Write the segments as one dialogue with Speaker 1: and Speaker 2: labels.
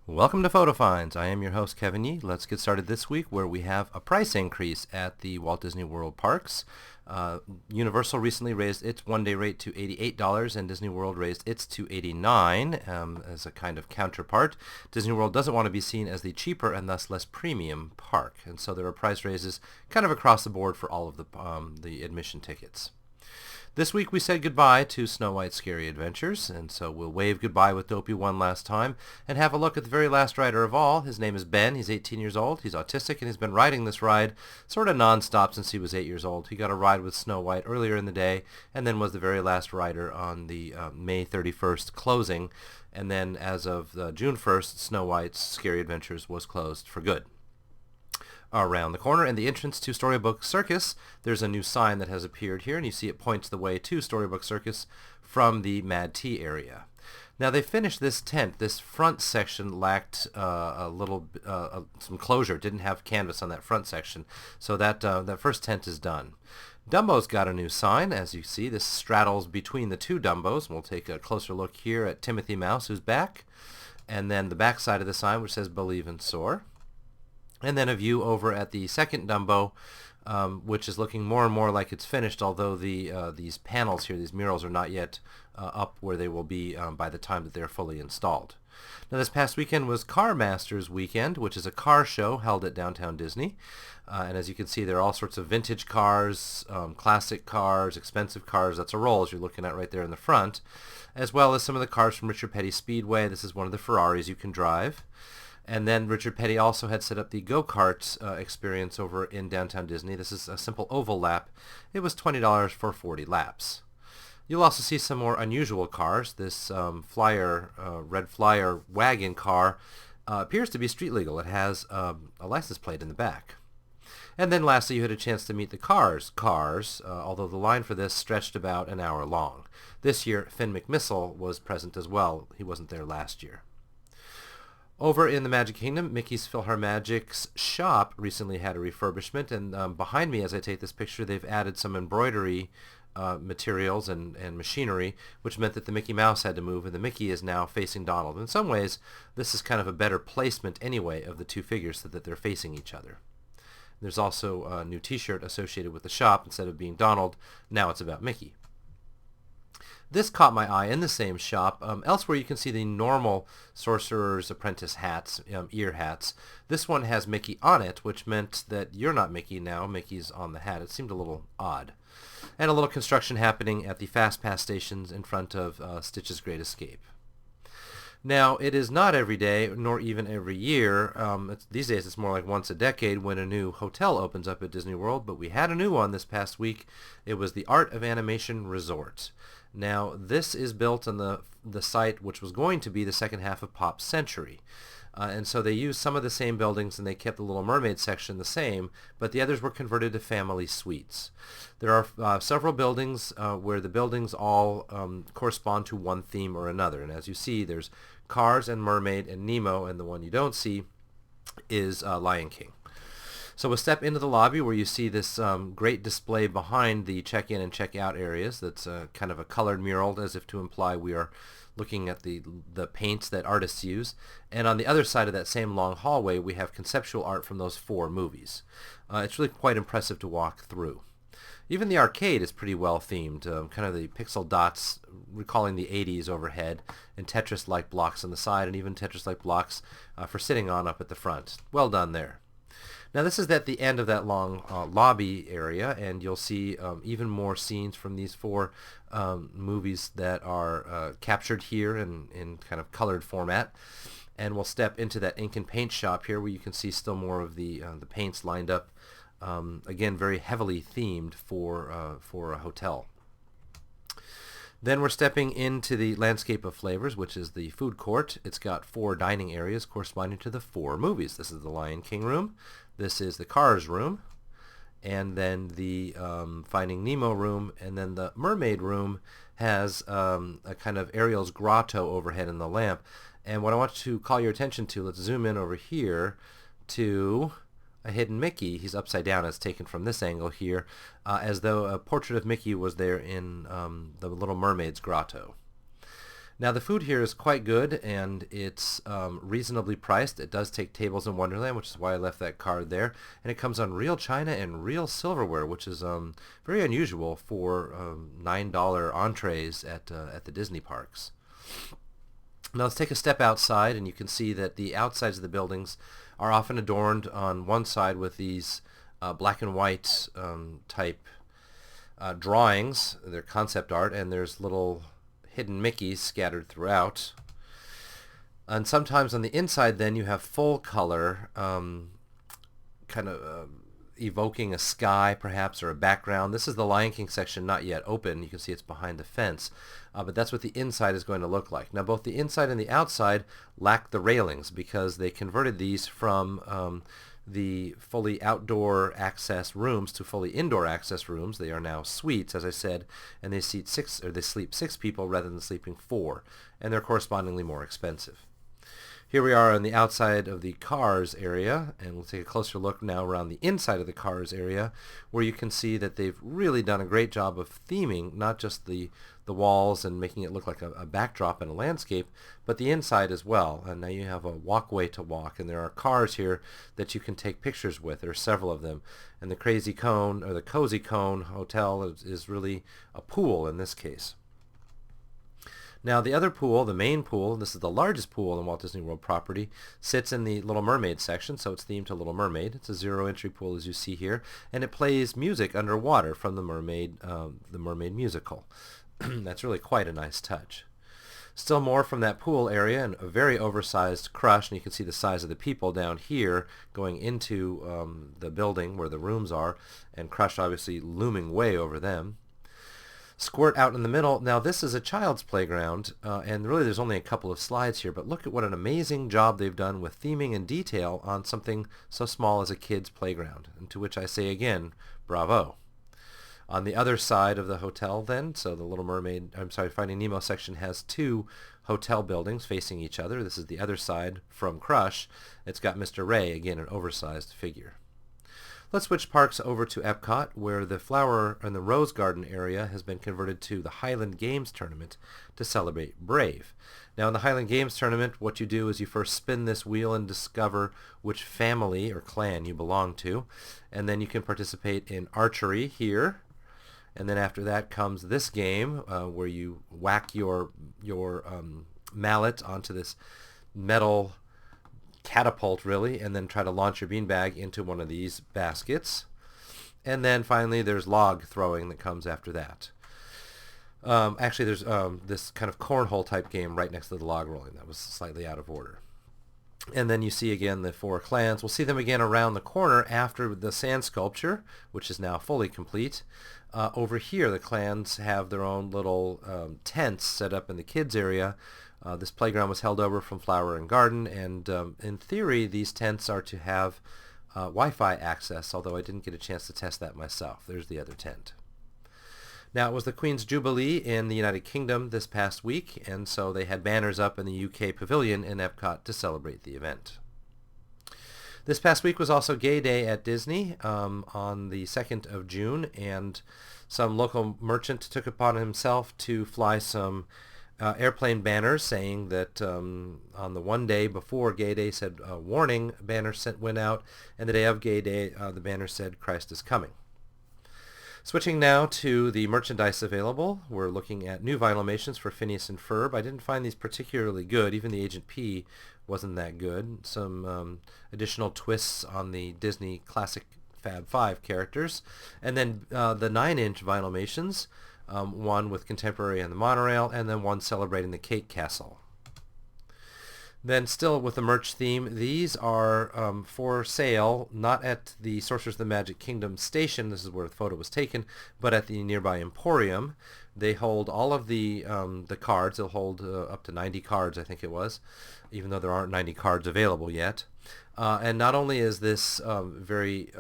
Speaker 1: Welcome to Photo Finds. I am your host, Kevin Yee. Let's get started this week where we have a price increase at the Walt Disney World parks. Universal recently raised its one-day rate to $88, and Disney World raised its to $89 as a kind of counterpart. Disney World doesn't want to be seen as the cheaper and thus less premium park, and so there are price raises kind of across the board for all of the admission tickets. This week we said goodbye to Snow White's Scary Adventures, and so we'll wave goodbye with Dopey one last time and have a look at the very last rider of all. His name is Ben. He's 18 years old. He's autistic, and he's been riding this ride sort of non-stop since he was 8 years old. He got a ride with Snow White earlier in the day and then was the very last rider on the May 31st closing. And then as of June 1st, Snow White's Scary Adventures was closed for good. Around the corner and the entrance to Storybook Circus, there's a new sign that has appeared here, and you see it points the way to Storybook Circus from the Mad Tea area. Now they finished this tent. This front section lacked some closure. It didn't have canvas on that front section, so that first tent is done. Dumbo's got a new sign, as you see. This straddles between the two Dumbos. We'll take a closer look here at Timothy Mouse, who's back, and then the back side of the sign, which says "Believe and Soar." And then a view over at the second Dumbo, which is looking more and more like it's finished, although these panels here, these murals, are not yet up where they will be by the time that they're fully installed. Now, this past weekend was Car Masters Weekend, which is a car show held at Downtown Disney. And as you can see, there are all sorts of vintage cars, classic cars, expensive cars. That's a Rolls you're looking at right there in the front, as well as some of the cars from Richard Petty Speedway. This is one of the Ferraris you can drive. And then Richard Petty also had set up the go-kart experience over in Downtown Disney. This is a simple oval lap. It was $20 for 40 laps. You'll also see some more unusual cars. This red Flyer wagon car appears to be street legal. It has a license plate in the back. And then lastly, you had a chance to meet the Cars, although the line for this stretched about an hour long. This year, Finn McMissile was present as well. He wasn't there last year. Over in the Magic Kingdom, Mickey's PhilharMagic's shop recently had a refurbishment, and behind me as I take this picture, they've added some embroidery materials and machinery, which meant that the Mickey Mouse had to move, and the Mickey is now facing Donald. In some ways, this is kind of a better placement anyway of the two figures so that they're facing each other. There's also a new t-shirt associated with the shop. Instead of being Donald, now it's about Mickey. This caught my eye in the same shop. Elsewhere you can see the normal Sorcerer's Apprentice hats, ear hats. This one has Mickey on it, which meant that you're not Mickey now. Mickey's on the hat. It seemed a little odd. And a little construction happening at the Fast Pass stations in front of Stitch's Great Escape. Now, it is not every day, nor even every year. These days it's more like once a decade when a new hotel opens up at Disney World, but we had a new one this past week. It was the Art of Animation Resort. Now, this is built on the site which was going to be the second half of Pop Century. And so they used some of the same buildings, and they kept the Little Mermaid section the same, but the others were converted to family suites. There are several buildings where the buildings all correspond to one theme or another. And as you see, there's Cars and Mermaid and Nemo, and the one you don't see is Lion King. So we'll step into the lobby where you see this great display behind the check-in and check-out areas. That's kind of a colored mural, as if to imply we are looking at the paints that artists use. And on the other side of that same long hallway, we have conceptual art from those 4 movies. It's really quite impressive to walk through. Even the arcade is pretty well themed, kind of the pixel dots recalling the 80s overhead, and Tetris-like blocks on the side, and even Tetris-like blocks for sitting on up at the front. Well done there. Now this is at the end of that long lobby area, and you'll see even more scenes from these 4 movies that are captured here in kind of colored format. And we'll step into that ink and paint shop here where you can see still more of the paints lined up, again very heavily themed for a hotel. Then we're stepping into the Landscape of Flavors, which is the food court. It's got 4 dining areas corresponding to the 4 movies. This is the Lion King room. This is the Cars room. And then the Finding Nemo room. And then the Mermaid room has a kind of Ariel's grotto overhead in the lamp. And what I want to call your attention to, let's zoom in over here to a hidden Mickey. He's upside down. It's taken from this angle here, as though a portrait of Mickey was there in the Little Mermaid's grotto. Now the food here is quite good, and it's reasonably priced. It does take tables in Wonderland, which is why I left that card there. And it comes on real china and real silverware, which is very unusual for $9 entrees at the Disney parks. Now let's take a step outside, and you can see that the outsides of the buildings are often adorned on one side with these black and white type drawings. They're concept art, and there's little hidden Mickeys scattered throughout. And sometimes on the inside then you have full color, kind of evoking a sky perhaps or a background. This is the Lion King section, not yet open. You can see it's behind the fence. But that's what the inside is going to look like. Now both the inside and the outside lack the railings because they converted these from the fully outdoor access rooms to fully indoor access rooms. They are now suites, as I said, and they sleep 6 people rather than sleeping 4, and they're correspondingly more expensive. Here we are on the outside of the cars area, and we'll take a closer look now around the inside of the cars area, where you can see that they've really done a great job of theming not just the walls and making it look like a backdrop and a landscape, but the inside as well. And now you have a walkway to walk, and there are cars here that you can take pictures with. There are several of them. And the Crazy Cone, or the Cozy Cone Hotel is really a pool in this case. Now the other pool, the main pool, this is the largest pool in the Walt Disney World property, sits in the Little Mermaid section, so it's themed to Little Mermaid. It's a zero entry pool as you see here, and it plays music underwater from the Mermaid musical. That's really quite a nice touch. Still more from that pool area, and a very oversized Crush, and you can see the size of the people down here going into the building where the rooms are, and Crush obviously looming way over them. Squirt out in the middle. Now this is a child's playground, and really there's only a couple of slides here, but look at what an amazing job they've done with theming and detail on something so small as a kid's playground, and to which I say again, bravo. On the other side of the hotel then, so the Finding Nemo section has 2 hotel buildings facing each other. This is the other side from Crush. It's got Mr. Ray, again an oversized figure. Let's switch parks over to Epcot, where the flower and the rose garden area has been converted to the Highland Games tournament to celebrate Brave. Now in the Highland Games tournament, what you do is you first spin this wheel and discover which family or clan you belong to, and then you can participate in archery here. And then after that comes this game where you whack your mallet onto this metal catapult, really, and then try to launch your beanbag into one of these baskets. And then finally there's log throwing that comes after that. Actually, there's this kind of cornhole type game right next to the log rolling. That was slightly out of order. And then you see again the 4 clans. We'll see them again around the corner after the sand sculpture, which is now fully complete. Over here, the clans have their own little tents set up in the kids area. This playground was held over from Flower and Garden, and in theory, these tents are to have Wi-Fi access, although I didn't get a chance to test that myself. There's the other tent. Now, it was the Queen's Jubilee in the United Kingdom this past week, and so they had banners up in the UK Pavilion in Epcot to celebrate the event. This past week was also Gay Day at Disney on the 2nd of June, and some local merchant took upon himself to fly some airplane banners saying that on the one day before Gay Day said warning banner went out, and the day of Gay Day the banner said Christ is coming. Switching now to the merchandise available, we're looking at new vinylimations for Phineas and Ferb. I didn't find these particularly good. Even the Agent P wasn't that good. Some additional twists on the Disney classic Fab 5 characters. And then the 9-inch vinylimations, one with Contemporary and the Monorail, and then one celebrating the Cake Castle. Then still with the merch theme, these are for sale, not at the Sorcerers of the Magic Kingdom station, this is where the photo was taken, but at the nearby Emporium. They hold all of the cards. They'll hold up to 90 cards, I think it was, even though there aren't 90 cards available yet. And not only is this very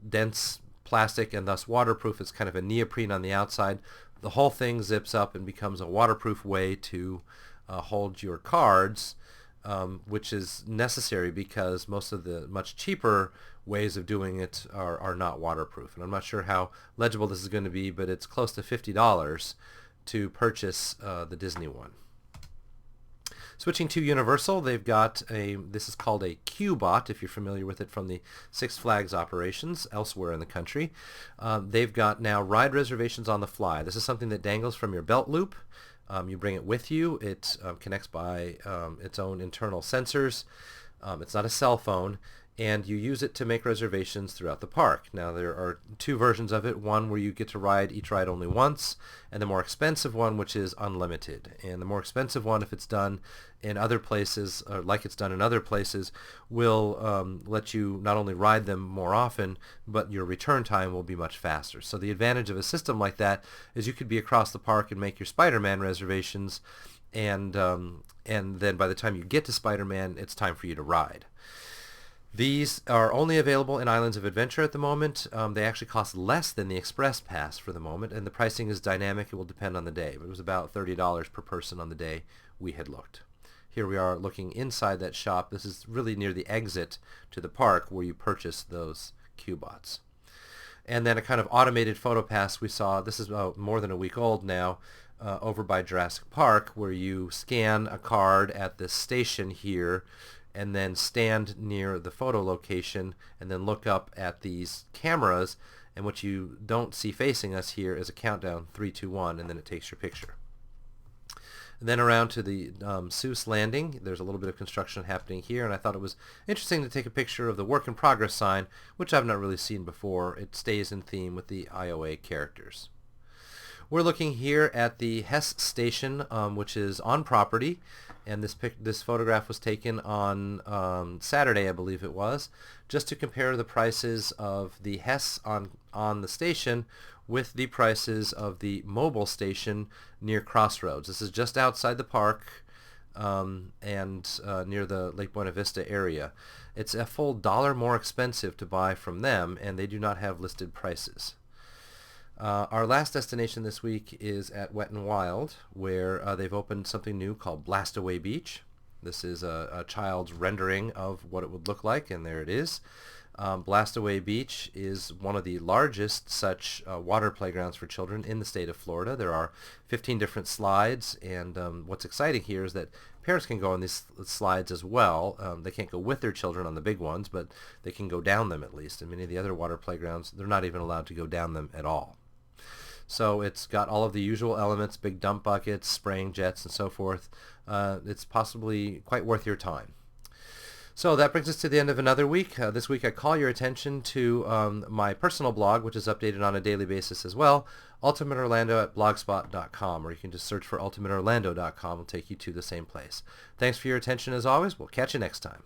Speaker 1: dense plastic and thus waterproof, it's kind of a neoprene on the outside, the whole thing zips up and becomes a waterproof way to hold your cards, which is necessary because most of the much cheaper ways of doing it are not waterproof. And I'm not sure how legible this is going to be, but it's close to $50 to purchase the Disney one. Switching to Universal, they've got this is called a Q-Bot, if you're familiar with it from the Six Flags operations elsewhere in the country. They've got now ride reservations on the fly. This is something that dangles from your belt loop. You bring it with you. It connects by its own internal sensors. It's not a cell phone, and you use it to make reservations throughout the park. Now, there are two versions of it, one where you get to ride each ride only once, and the more expensive one, which is unlimited. And the more expensive one, if it's done in other places, or like it's done in other places, will let you not only ride them more often, but your return time will be much faster. So the advantage of a system like that is you could be across the park and make your Spider-Man reservations, and then by the time you get to Spider-Man, it's time for you to ride. These are only available in Islands of Adventure at the moment. They actually cost less than the Express Pass for the moment, and the pricing is dynamic. It will depend on the day, but it was about $30 per person on the day we had looked. Here we are looking inside that shop. This is really near the exit to the park where you purchase those Q-Bots. And then a kind of automated photo pass we saw. This is more than a week old now, over by Jurassic Park, where you scan a card at this station here and then stand near the photo location and then look up at these cameras, and what you don't see facing us here is a countdown, 3, 2, 1, and then it takes your picture. And then around to the Seuss Landing, there's a little bit of construction happening here, and I thought it was interesting to take a picture of the work in progress sign, which I've not really seen before. It stays in theme with the IOA characters. We're looking here at the Hess Station, which is on property, and this photograph was taken on Saturday, I believe it was, just to compare the prices of the Hess on the station with the prices of the mobile station near Crossroads. This is just outside the park and near the Lake Buena Vista area. It's a full $1 more expensive to buy from them, and they do not have listed prices. Our last destination this week is at Wet n Wild, where they've opened something new called Blastaway Beach. This is a child's rendering of what it would look like, and there it is. Blastaway Beach is one of the largest such water playgrounds for children in the state of Florida. There are 15 different slides, and what's exciting here is that parents can go on these slides as well. They can't go with their children on the big ones, but they can go down them at least. And many of the other water playgrounds, they're not even allowed to go down them at all. So it's got all of the usual elements, big dump buckets, spraying jets, and so forth. It's possibly quite worth your time. So that brings us to the end of another week. This week I call your attention to my personal blog, which is updated on a daily basis as well, ultimateorlando@blogspot.com, or you can just search for ultimateorlando.com. It'll take you to the same place. Thanks for your attention as always. We'll catch you next time.